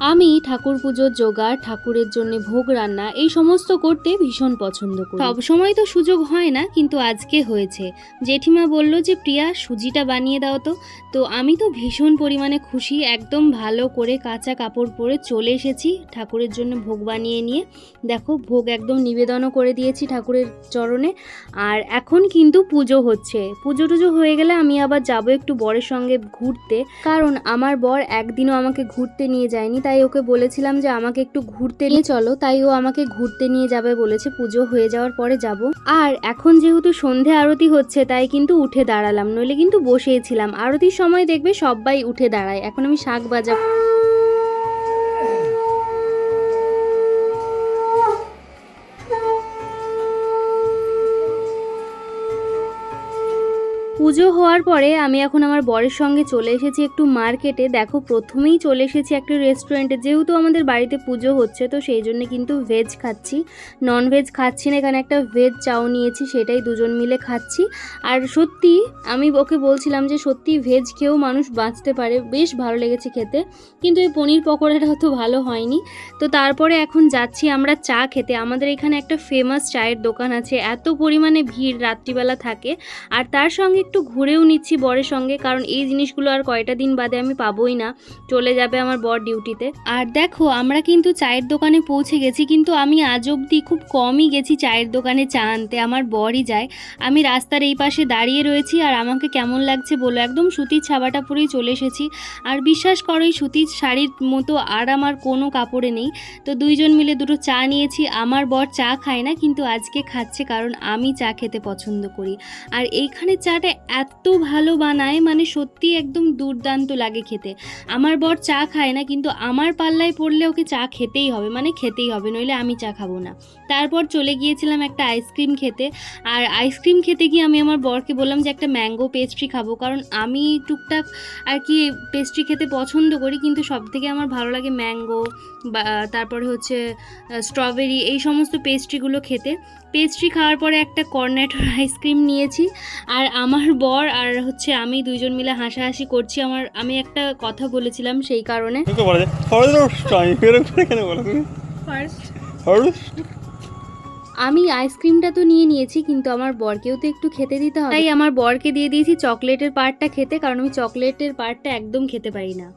আমি ঠাকুর পুজোর জোগাড়, ঠাকুরের জন্য ভোগ রান্না এই সমস্ত করতে ভীষণ পছন্দ করি। সব সময় তো সুযোগ হয় না, কিন্তু আজকে হয়েছে। জেঠিমা বলল যে প্রিয়া সুজিটা বানিয়ে দাও তো আমি তো ভীষণ পরিমাণে খুশি। একদম ভালো করে কাঁচা কাপড় পরে চলে এসেছি ঠাকুরের জন্য ভোগ বানিয়ে নিয়ে। দেখো ভোগ একদম নিবেদনও করে দিয়েছি ঠাকুরের চরণে। আর এখন কিন্তু পুজো হচ্ছে। পুজো টুজো হয়ে গেলে আমি আবার যাব একটু বরের সঙ্গে ঘুরতে, কারণ আমার বর একদিনও আমাকে ঘুরতে নিয়ে যায়নি। তাই ওকে বলেছিলাম যে আমাকে একটু ঘুরতে নিয়ে চলো, তাই ও আমাকে ঘুরতে নিয়ে যাবে বলেছে। পুজো হয়ে যাওয়ার পরে যাব। আর এখন যেহেতু সন্ধে আরতি হচ্ছে তাই কিন্তু উঠে দাঁড়ালাম, নইলে কিন্তু বসেই ছিলাম। আরতির সময় দেখবে সবাই উঠে দাঁড়ায়। এখন আমি শাঁখ বাজাবো। পুজো হওয়ার পরে আমি এখন আমার বরের সঙ্গে চলে এসেছি একটু মার্কেটে। দেখো প্রথমেই চলে এসেছি একটা রেস্টুরেন্টে, যেহেতু আমাদের বাড়িতে পুজো হচ্ছে তো সেই জন্য কিন্তু ভেজ খাচ্ছি, নন ভেজ খাচ্ছি না। এখানে একটা ভেজ চাউ নিয়েছি, সেটাই দুজন মিলে খাচ্ছি। আর সত্যি আমি ওকে বলছিলাম যে সত্যি ভেজ খেয়েও মানুষ বাঁচতে পারে, বেশ ভালো লেগেছে খেতে। কিন্তু এই পনির পকোড়াটা তো ভালো হয়নি। তো তারপরে এখন যাচ্ছি আমরা চা খেতে। আমাদের এখানে একটা ফেমাস চায়ের দোকান আছে, এত পরিমাণে ভিড় রাত্রিবেলা থাকে। আর তার সঙ্গে একটু ঘুরেও নিচ্ছি বরের সঙ্গে, কারণ এই জিনিসগুলো আর কয়টা দিন বাদে আমি পাবোই না, চলে যাবে আমার বর ডিউটিতে। আর দেখো আমরা কিন্তু চায়ের দোকানে পৌঁছে গেছি, কিন্তু আমি আজ অবধি খুব কমই গেছি চায়ের দোকানে চা আনতে, আমার বরই যায়। আমি রাস্তার এই পাশে দাঁড়িয়ে রয়েছি। আর আমাকে কেমন লাগছে বলো, একদম সুতির ছাবাটা পরেই চলে এসেছি। আর বিশ্বাস করো এই সুতির শাড়ির মতো আর আমার কোনো কাপড়ে নেই। তো দুইজন মিলে দুটো চা নিয়েছি। আমার বর চা খায় না, কিন্তু আজকে খাচ্ছে, কারণ আমি চা খেতে পছন্দ করি। আর এইখানে চাটা এত ভালো বানায়, মানে সত্যি একদম দুর্দান্ত লাগে খেতে। আমার বর চা খায় না, কিন্তু আমার পাল্লায় পড়লে ওকে চা খেতেই হবে, মানে খেতেই হবে, নইলে আমি চা খাবো না। তারপর চলে গিয়েছিলাম একটা আইসক্রিম খেতে। আর আইসক্রিম খেতে গিয়ে আমি আমার বরকে বললাম যে একটা ম্যাঙ্গো পেস্ট্রি খাবো, কারণ আমি টুকটাক আর কি পেস্ট্রি খেতে পছন্দ করি, কিন্তু সব থেকে আমার ভালো লাগে ম্যাঙ্গো বা তারপরে হচ্ছে স্ট্রবেরি, এই সমস্ত পেস্ট্রিগুলো খেতে। পেস্ট্রি খাওয়ার পরে একটা কর্নেটোর আইসক্রিম নিয়েছি। আর আমার বর আর হচ্ছে আমি দুইজন মিলে হাসাহাসি করছি। আমি একটা কথা বলেছিলাম সেই কারণে। আমি আইসক্রিমটা তো নিয়ে নিয়েছি, কিন্তু আমার বরকেও তো একটু খেতে দিতে হবে, তাই আমার বরকে দিয়ে দিয়েছি চকলেটের পার্টটা খেতে, কারণ আমি চকলেটের পার্টটা একদম খেতে পারি না।